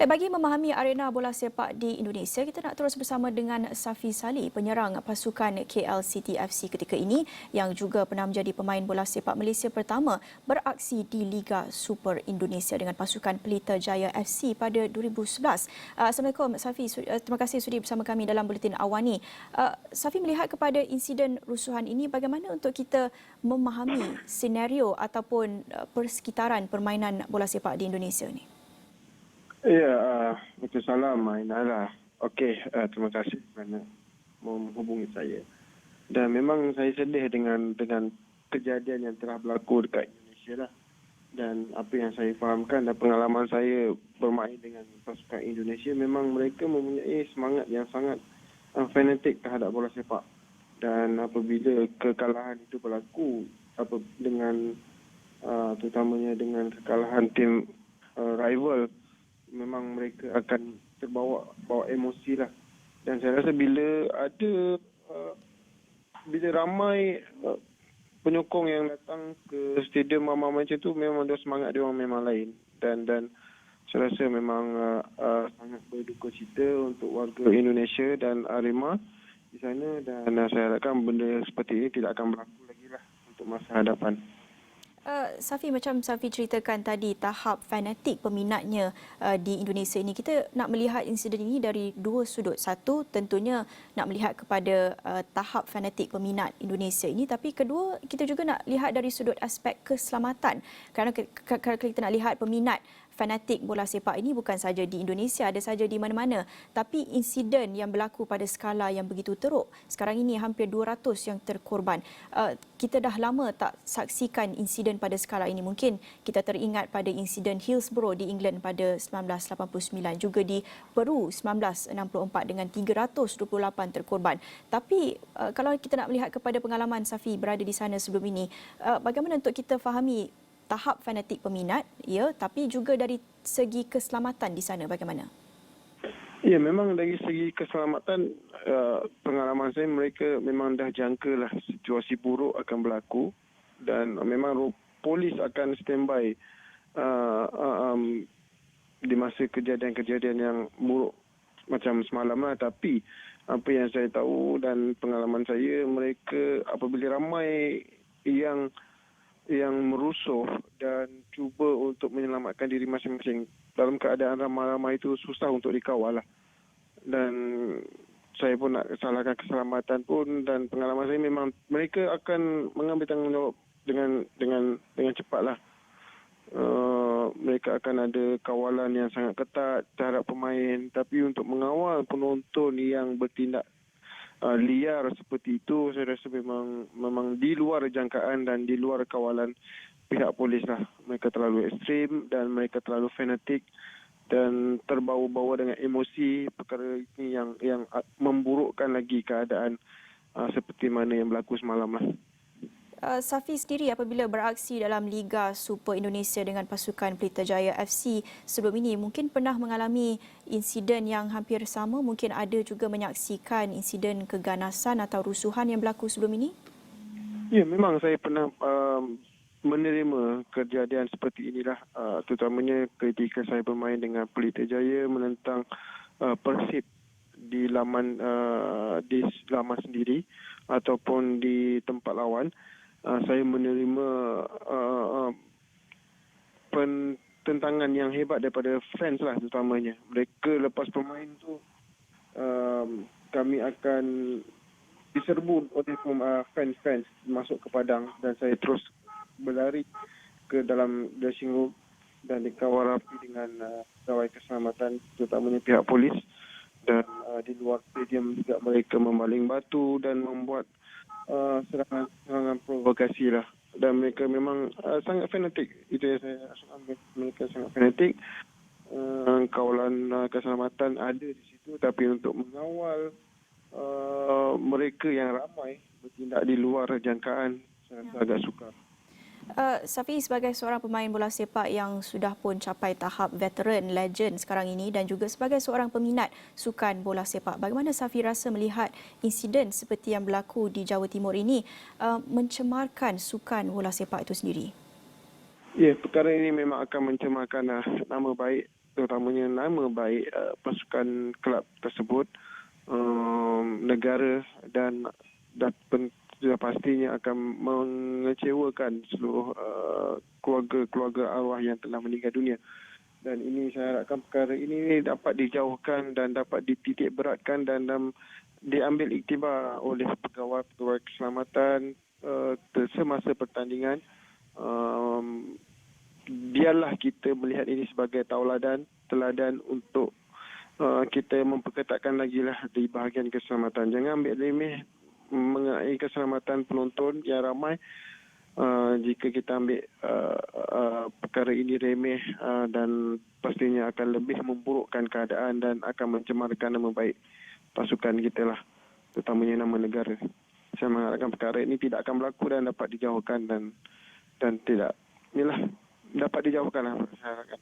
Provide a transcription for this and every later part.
Bagi memahami arena bola sepak di Indonesia, kita nak terus bersama dengan Safi Salih, penyerang pasukan KL City FC ketika ini yang juga pernah menjadi pemain bola sepak Malaysia pertama beraksi di Liga Super Indonesia dengan pasukan Pelita Jaya FC pada 2011. Assalamualaikum Safi, terima kasih sudi bersama kami dalam buletin awal ni. Safi, melihat kepada insiden rusuhan ini, bagaimana untuk kita memahami senario ataupun persekitaran permainan bola sepak di Indonesia ni? Ya, Waalaikumsalam, Inara. Okey, terima kasih kerana menghubungi saya. Dan memang saya sedih dengan kejadian yang telah berlaku dekat Indonesia lah. Dan apa yang saya fahamkan dan pengalaman saya bermain dengan pasukan Indonesia, memang mereka mempunyai semangat yang sangat fanatik terhadap bola sepak. Dan apabila kekalahan itu berlaku, terutamanya dengan kekalahan tim rival, memang mereka akan terbawa emosi lah. Dan saya rasa bila ramai penyokong yang datang ke stadium macam tu, memang dia semangat dia orang memang lain. Dan saya rasa memang sangat berduka cita untuk warga Indonesia dan Arema di sana, dan saya harapkan benda seperti ini tidak akan berlaku lagi lah untuk masa hadapan. Safi, macam Safi ceritakan tadi, tahap fanatik peminatnya di Indonesia ini, kita nak melihat insiden ini dari dua sudut. Satu, tentunya nak melihat kepada tahap fanatik peminat Indonesia ini, tapi kedua, kita juga nak lihat dari sudut aspek keselamatan. Kerana kalau kita nak lihat peminat fanatik bola sepak ini bukan saja di Indonesia, ada saja di mana-mana. Tapi insiden yang berlaku pada skala yang begitu teruk, sekarang ini hampir 200 yang terkorban. Kita dah lama tak saksikan insiden pada skala ini. Mungkin kita teringat pada insiden Hillsborough di England pada 1989, juga di Peru 1964 dengan 328 terkorban. Tapi kalau kita nak melihat kepada pengalaman Safi berada di sana sebelum ini, bagaimana untuk kita fahami tahap fanatik peminat, ya, tapi juga dari segi keselamatan di sana bagaimana? Ya, memang dari segi keselamatan, pengalaman saya, mereka memang dah jangkalah situasi buruk akan berlaku, dan memang polis akan standby di masa kejadian-kejadian yang buruk macam semalam lah. Tapi apa yang saya tahu dan pengalaman saya, mereka apabila ramai yang merusuh dan cuba untuk menyelamatkan diri masing-masing, dalam keadaan ramai-ramai itu susah untuk dikawal lah. Dan saya pun nak salahkan keselamatan pun, dan pengalaman saya memang mereka akan mengambil tanggungjawab dengan cepat lah. Mereka akan ada kawalan yang sangat ketat terhadap pemain, tapi untuk mengawal penonton yang bertindak liar seperti itu, saya rasa memang di luar jangkaan dan di luar kawalan pihak polis lah. Mereka terlalu ekstrim dan mereka terlalu fanatik dan terbawa-bawa dengan emosi. Perkara ini yang memburukkan lagi keadaan seperti mana yang berlaku semalam lah. Safi sendiri apabila beraksi dalam Liga Super Indonesia dengan pasukan Pelita Jaya FC sebelum ini, mungkin pernah mengalami insiden yang hampir sama, mungkin ada juga menyaksikan insiden keganasan atau rusuhan yang berlaku sebelum ini? Ya, memang saya pernah menerima kejadian seperti inilah, terutamanya ketika saya bermain dengan Pelita Jaya menentang Persib di laman sendiri ataupun di tempat lawan. Saya menerima penentangan yang hebat daripada fans lah, terutamanya. Mereka lepas bermain tu, kami akan diserbu oleh fans masuk ke padang, dan saya terus berlari ke dalam dressing room dan dikawal rapi dengan pegawai keselamatan, terutamanya pihak polis. Dan di luar stadium juga mereka membaling batu dan membuat serangan provokasi lah. Dan mereka memang sangat fanatik. Itu yang saya rasa, mereka sangat fanatik. Kawalan keselamatan ada di situ, tapi untuk mengawal mereka yang ramai bertindak di luar jangkaan, saya rasa agak sukar. Safi, sebagai seorang pemain bola sepak yang sudah pun capai tahap veteran, legend sekarang ini, dan juga sebagai seorang peminat sukan bola sepak, bagaimana Safi rasa melihat insiden seperti yang berlaku di Jawa Timur ini mencemarkan sukan bola sepak itu sendiri? Ya, perkara ini memang akan mencemarkan nama baik terutamanya nama baik pasukan kelab tersebut, negara dan sudah pastinya akan mengecewakan seluruh keluarga arwah yang telah meninggal dunia. Dan ini saya harapkan perkara ini dapat dijauhkan dan dapat dititik beratkan dan diambil iktibar oleh pegawai keselamatan semasa pertandingan. Biarlah kita melihat ini sebagai teladan untuk kita memperketatkan lagi lah di bahagian keselamatan. Jangan ambil remeh mengenai keselamatan penonton yang ramai. Jika kita ambil perkara ini remeh dan pastinya akan lebih memburukkan keadaan dan akan mencemarkan nama baik pasukan kita lah, terutamanya nama negara. Saya mengharapkan perkara ini tidak akan berlaku dan dapat dijauhkan dan tidak dapat dijauhkan lah, saya harapkan.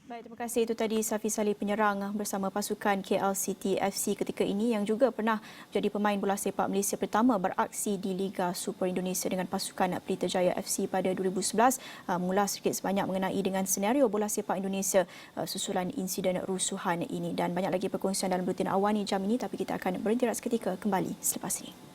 Baik, terima kasih. Itu tadi Safi Saleh, penyerang bersama pasukan KL City FC ketika ini yang juga pernah menjadi pemain bola sepak Malaysia pertama beraksi di Liga Super Indonesia dengan pasukan Pelita Jaya FC pada 2011. Mengulas sedikit sebanyak mengenai dengan senario bola sepak Indonesia susulan insiden rusuhan ini. Dan banyak lagi perkongsian dalam Buletin Awani jam ini, tapi kita akan berhenti seketika, kembali selepas ini.